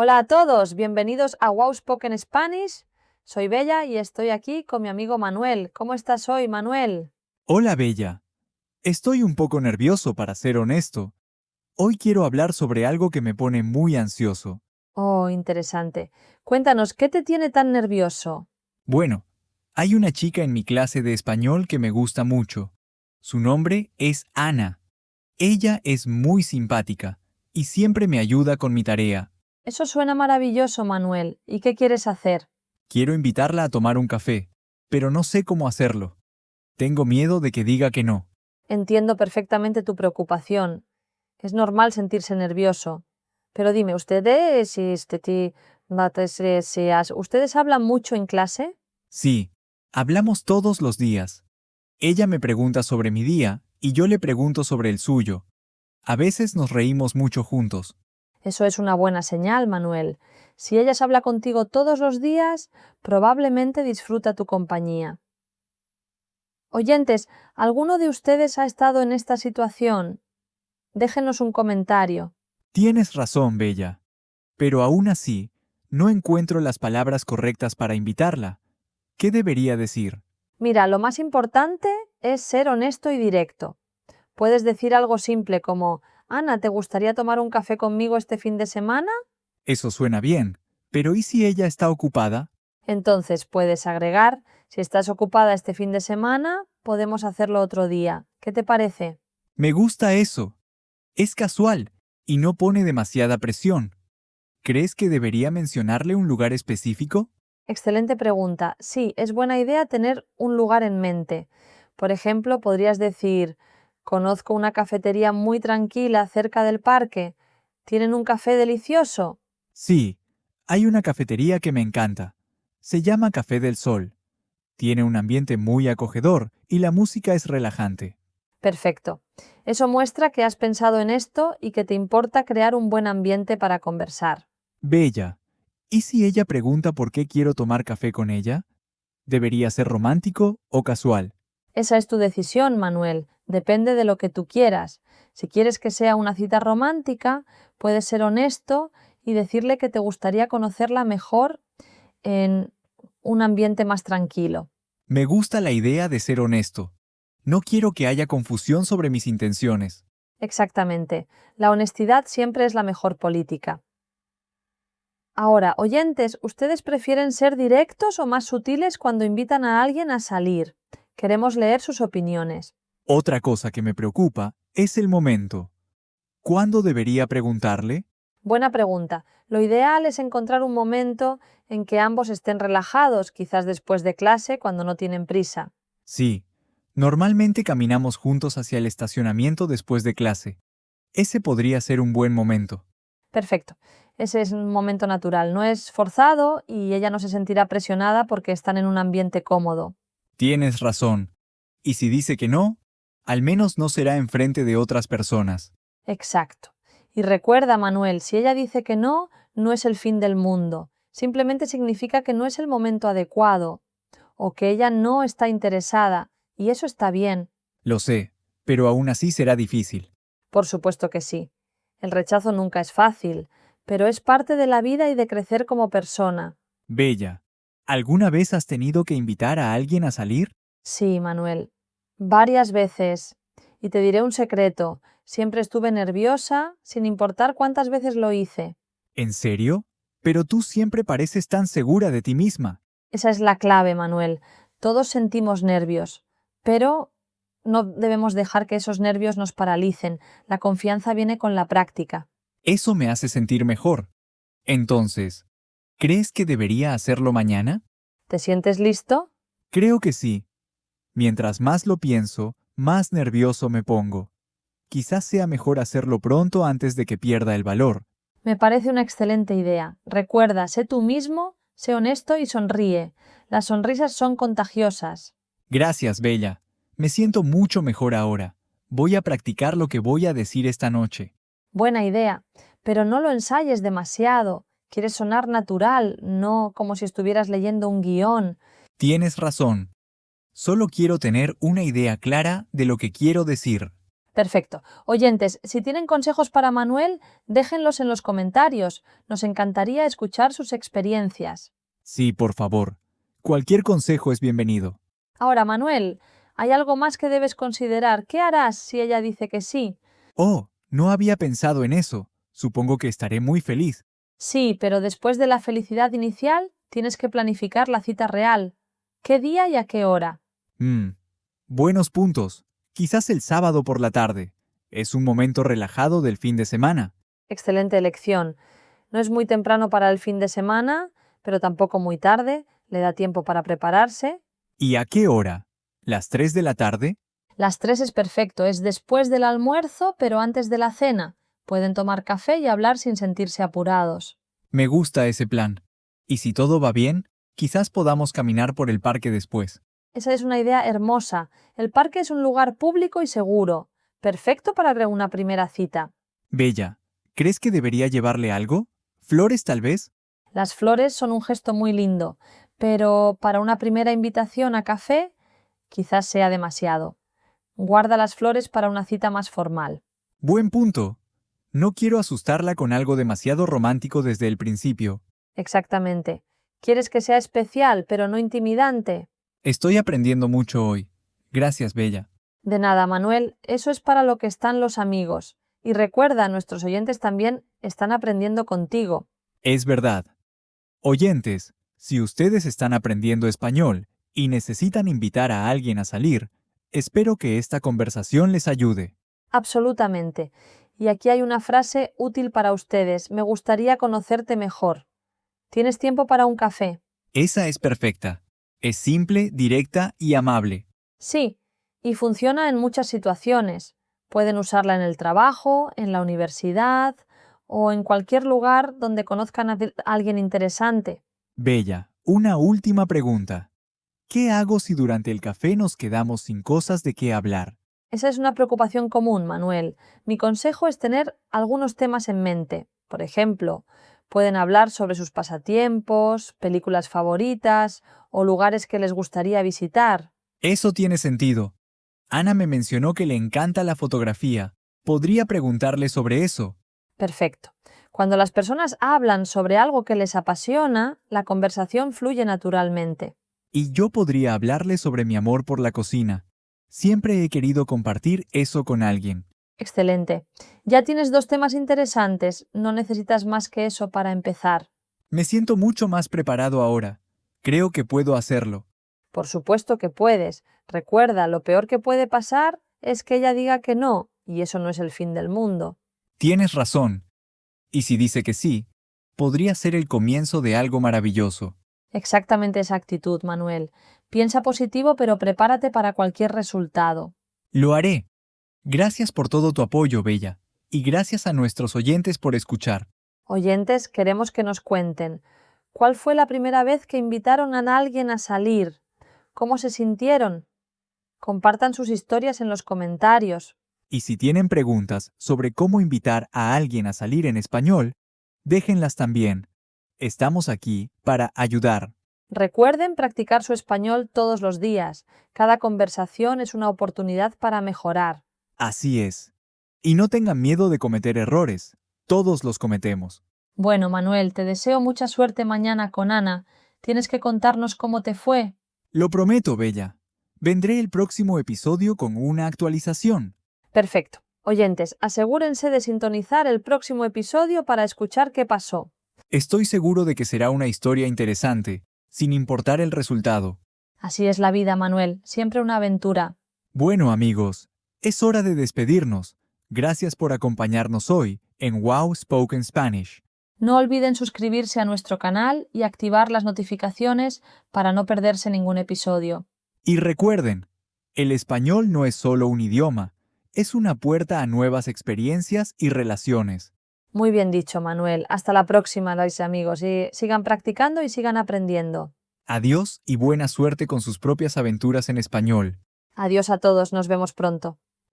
Hola a todos, bienvenidos a Wow Spoken Spanish. Soy Bella y estoy aquí con mi amigo Manuel. ¿Cómo estás hoy, Manuel? Hola, Bella. Estoy un poco nervioso, para ser honesto. Hoy quiero hablar sobre algo que me pone muy ansioso. Oh, interesante. Cuéntanos, ¿qué te tiene tan nervioso? Bueno, hay una chica en mi clase de español que me gusta mucho. Su nombre es Ana. Ella es muy simpática y siempre me ayuda con mi tarea. Eso suena maravilloso, Manuel. ¿Y qué quieres hacer? Quiero invitarla a tomar un café, pero no sé cómo hacerlo. Tengo miedo de que diga que no. Entiendo perfectamente tu preocupación. Es normal sentirse nervioso. Pero dime, ¿ustedes hablan mucho en clase? Sí, hablamos todos los días. Ella me pregunta sobre mi día y yo le pregunto sobre el suyo. A veces nos reímos mucho juntos. Eso es una buena señal, Manuel. Si ella se habla contigo todos los días, probablemente disfruta tu compañía. Oyentes, ¿alguno de ustedes ha estado en esta situación? Déjenos un comentario. Tienes razón, Bella. Pero aún así, no encuentro las palabras correctas para invitarla. ¿Qué debería decir? Mira, lo más importante es ser honesto y directo. Puedes decir algo simple como, Ana, ¿te gustaría tomar un café conmigo este fin de semana? Eso suena bien. Pero ¿y si ella está ocupada? Entonces puedes agregar, si estás ocupada este fin de semana, podemos hacerlo otro día. ¿Qué te parece? Me gusta eso. Es casual y no pone demasiada presión. ¿Crees que debería mencionarle un lugar específico? Excelente pregunta. Sí, es buena idea tener un lugar en mente. Por ejemplo, podrías decir, conozco una cafetería muy tranquila cerca del parque. ¿Tienen un café delicioso? Sí, hay una cafetería que me encanta. Se llama Café del Sol. Tiene un ambiente muy acogedor y la música es relajante. Perfecto. Eso muestra que has pensado en esto y que te importa crear un buen ambiente para conversar. Bella. ¿Y si ella pregunta por qué quiero tomar café con ella? ¿Debería ser romántico o casual? Esa es tu decisión, Manuel. Depende de lo que tú quieras. Si quieres que sea una cita romántica, puedes ser honesto y decirle que te gustaría conocerla mejor en un ambiente más tranquilo. Me gusta la idea de ser honesto. No quiero que haya confusión sobre mis intenciones. Exactamente. La honestidad siempre es la mejor política. Ahora, oyentes, ¿ustedes prefieren ser directos o más sutiles cuando invitan a alguien a salir? Queremos leer sus opiniones. Otra cosa que me preocupa es el momento. ¿Cuándo debería preguntarle? Buena pregunta. Lo ideal es encontrar un momento en que ambos estén relajados, quizás después de clase, cuando no tienen prisa. Sí. Normalmente caminamos juntos hacia el estacionamiento después de clase. Ese podría ser un buen momento. Perfecto. Ese es un momento natural. No es forzado y ella no se sentirá presionada porque están en un ambiente cómodo. Tienes razón. Y si dice que no, al menos no será enfrente de otras personas. Exacto. Y recuerda, Manuel, si ella dice que no, no es el fin del mundo. Simplemente significa que no es el momento adecuado o que ella no está interesada, y eso está bien. Lo sé, pero aún así será difícil. Por supuesto que sí. El rechazo nunca es fácil, pero es parte de la vida y de crecer como persona. Bella, ¿alguna vez has tenido que invitar a alguien a salir? Sí, Manuel, varias veces. Y te diré un secreto, siempre estuve nerviosa, sin importar cuántas veces lo hice. ¿En serio? Pero tú siempre pareces tan segura de ti misma. Esa es la clave, Manuel. Todos sentimos nervios, pero no debemos dejar que esos nervios nos paralicen. La confianza viene con la práctica. Eso me hace sentir mejor. Entonces, ¿crees que debería hacerlo mañana? ¿Te sientes listo? Creo que sí. Mientras más lo pienso, más nervioso me pongo. Quizás sea mejor hacerlo pronto antes de que pierda el valor. Me parece una excelente idea. Recuerda, sé tú mismo, sé honesto y sonríe. Las sonrisas son contagiosas. Gracias, Bella. Me siento mucho mejor ahora. Voy a practicar lo que voy a decir esta noche. Buena idea, pero no lo ensayes demasiado. Quieres sonar natural, no como si estuvieras leyendo un guión. Tienes razón. Solo quiero tener una idea clara de lo que quiero decir. Perfecto. Oyentes, si tienen consejos para Manuel, déjenlos en los comentarios. Nos encantaría escuchar sus experiencias. Sí, por favor. Cualquier consejo es bienvenido. Ahora, Manuel, hay algo más que debes considerar. ¿Qué harás si ella dice que sí? Oh, no había pensado en eso. Supongo que estaré muy feliz. Sí, pero después de la felicidad inicial, tienes que planificar la cita real. ¿Qué día y a qué hora? Buenos puntos. Quizás el sábado por la tarde. Es un momento relajado del fin de semana. Excelente elección. No es muy temprano para el fin de semana, pero tampoco muy tarde. Le da tiempo para prepararse. ¿Y a qué hora? ¿Las 3 de la tarde? Las 3 es perfecto, es después del almuerzo, pero antes de la cena. Pueden tomar café y hablar sin sentirse apurados. Me gusta ese plan. Y si todo va bien, quizás podamos caminar por el parque después. Esa es una idea hermosa. El parque es un lugar público y seguro. Perfecto para una primera cita. Bella, ¿crees que debería llevarle algo? ¿Flores tal vez? Las flores son un gesto muy lindo, pero para una primera invitación a café, quizás sea demasiado. Guarda las flores para una cita más formal. Buen punto. No quiero asustarla con algo demasiado romántico desde el principio. Exactamente. ¿Quieres que sea especial, pero no intimidante? Estoy aprendiendo mucho hoy. Gracias, Bella. De nada, Manuel, eso es para lo que están los amigos. Y recuerda, nuestros oyentes también están aprendiendo contigo. Es verdad. Oyentes, si ustedes están aprendiendo español y necesitan invitar a alguien a salir, espero que esta conversación les ayude. Absolutamente. Y aquí hay una frase útil para ustedes. Me gustaría conocerte mejor. ¿Tienes tiempo para un café? Esa es perfecta. Es simple, directa y amable. Sí, y funciona en muchas situaciones. Pueden usarla en el trabajo, en la universidad o en cualquier lugar donde conozcan a alguien interesante. Bella, una última pregunta. ¿Qué hago si durante el café nos quedamos sin cosas de qué hablar? Esa es una preocupación común, Manuel. Mi consejo es tener algunos temas en mente. Por ejemplo, pueden hablar sobre sus pasatiempos, películas favoritas o lugares que les gustaría visitar. Eso tiene sentido. Ana me mencionó que le encanta la fotografía. ¿Podría preguntarle sobre eso? Perfecto. Cuando las personas hablan sobre algo que les apasiona, la conversación fluye naturalmente. Y yo podría hablarle sobre mi amor por la cocina. Siempre he querido compartir eso con alguien. Excelente. Ya tienes dos temas interesantes, no necesitas más que eso para empezar. Me siento mucho más preparado ahora. Creo que puedo hacerlo. Por supuesto que puedes. Recuerda, lo peor que puede pasar es que ella diga que no, y eso no es el fin del mundo. Tienes razón. Y si dice que sí, podría ser el comienzo de algo maravilloso. Exactamente esa actitud, Manuel. Piensa positivo, pero prepárate para cualquier resultado. Lo haré. Gracias por todo tu apoyo, Bella. Y gracias a nuestros oyentes por escuchar. Oyentes, queremos que nos cuenten. ¿Cuál fue la primera vez que invitaron a alguien a salir? ¿Cómo se sintieron? Compartan sus historias en los comentarios. Y si tienen preguntas sobre cómo invitar a alguien a salir en español, déjenlas también. Estamos aquí para ayudar. Recuerden practicar su español todos los días. Cada conversación es una oportunidad para mejorar. Así es. Y no tengan miedo de cometer errores. Todos los cometemos. Bueno, Manuel, te deseo mucha suerte mañana con Ana. Tienes que contarnos cómo te fue. Lo prometo, Bella. Vendré el próximo episodio con una actualización. Perfecto. Oyentes, asegúrense de sintonizar el próximo episodio para escuchar qué pasó. Estoy seguro de que será una historia interesante, sin importar el resultado. Así es la vida, Manuel, siempre una aventura. Bueno, amigos, es hora de despedirnos. Gracias por acompañarnos hoy en Wow Spoken Spanish. No olviden suscribirse a nuestro canal y activar las notificaciones para no perderse ningún episodio. Y recuerden, el español no es solo un idioma, es una puerta a nuevas experiencias y relaciones. Muy bien dicho, Manuel. Hasta la próxima, los amigos. Y sigan practicando y sigan aprendiendo. Adiós y buena suerte con sus propias aventuras en español. Adiós a todos, nos vemos pronto.